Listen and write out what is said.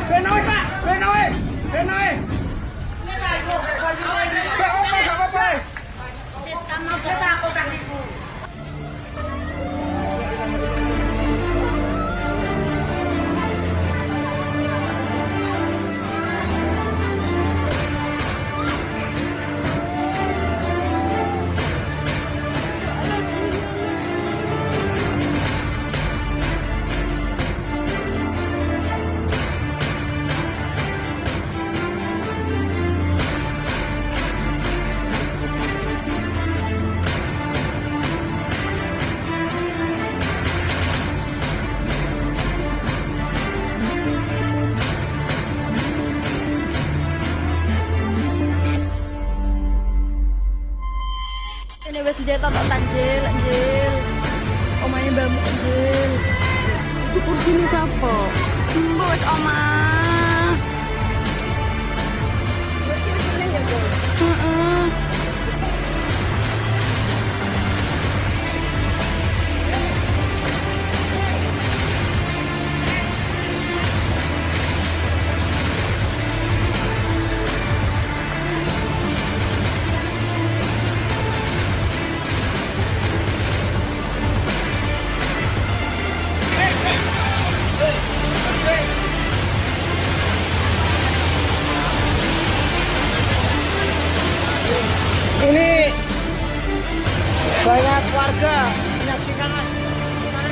Benoy Pak, Benoy. Benoy. Gak apa-apa. Kita aku kakiku. Ini wes jatuh tak tanjil, anjil. Omanya bambu anjil. Itu kursinya siapa? Bos oma. Ini banyak warga menyaksikan Mas.